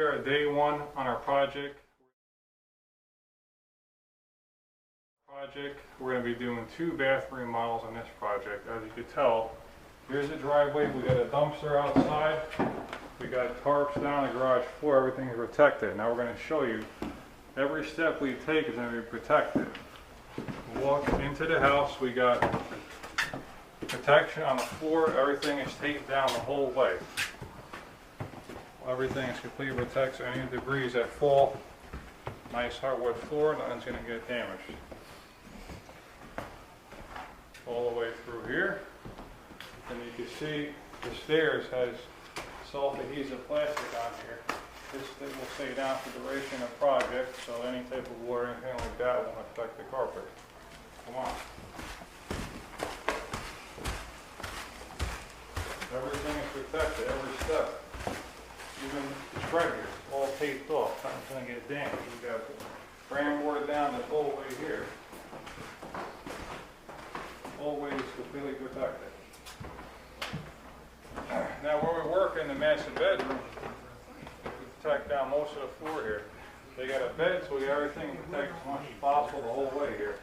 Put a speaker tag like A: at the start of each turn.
A: here at day one on our project. We're going to be doing 2 bathroom remodels on this project. As you can tell, here's the driveway. We got a dumpster outside. We got tarps down the garage floor. Everything is protected. Now we're going to show you every step we take is going to be protected. Walk into the house. We got protection on the floor. Everything is taped down the whole way. Everything is completely protected. Any debris that fall, nice hardwood floor, nothing's going to get damaged. All the way through here, and you can see the stairs has self-adhesive plastic on here. This thing will stay down for the duration of the project, so any type of water or anything like that won't affect the carpet. Come on. Everything is protected, every step. Even the tread here, it's all taped off. Nothing's going to get damaged. We got brand board down the whole way here. Always completely protected. Now where we work in the master bedroom, we protect down most of the floor here. They got a bed, so we got everything protected as much as possible the whole way here.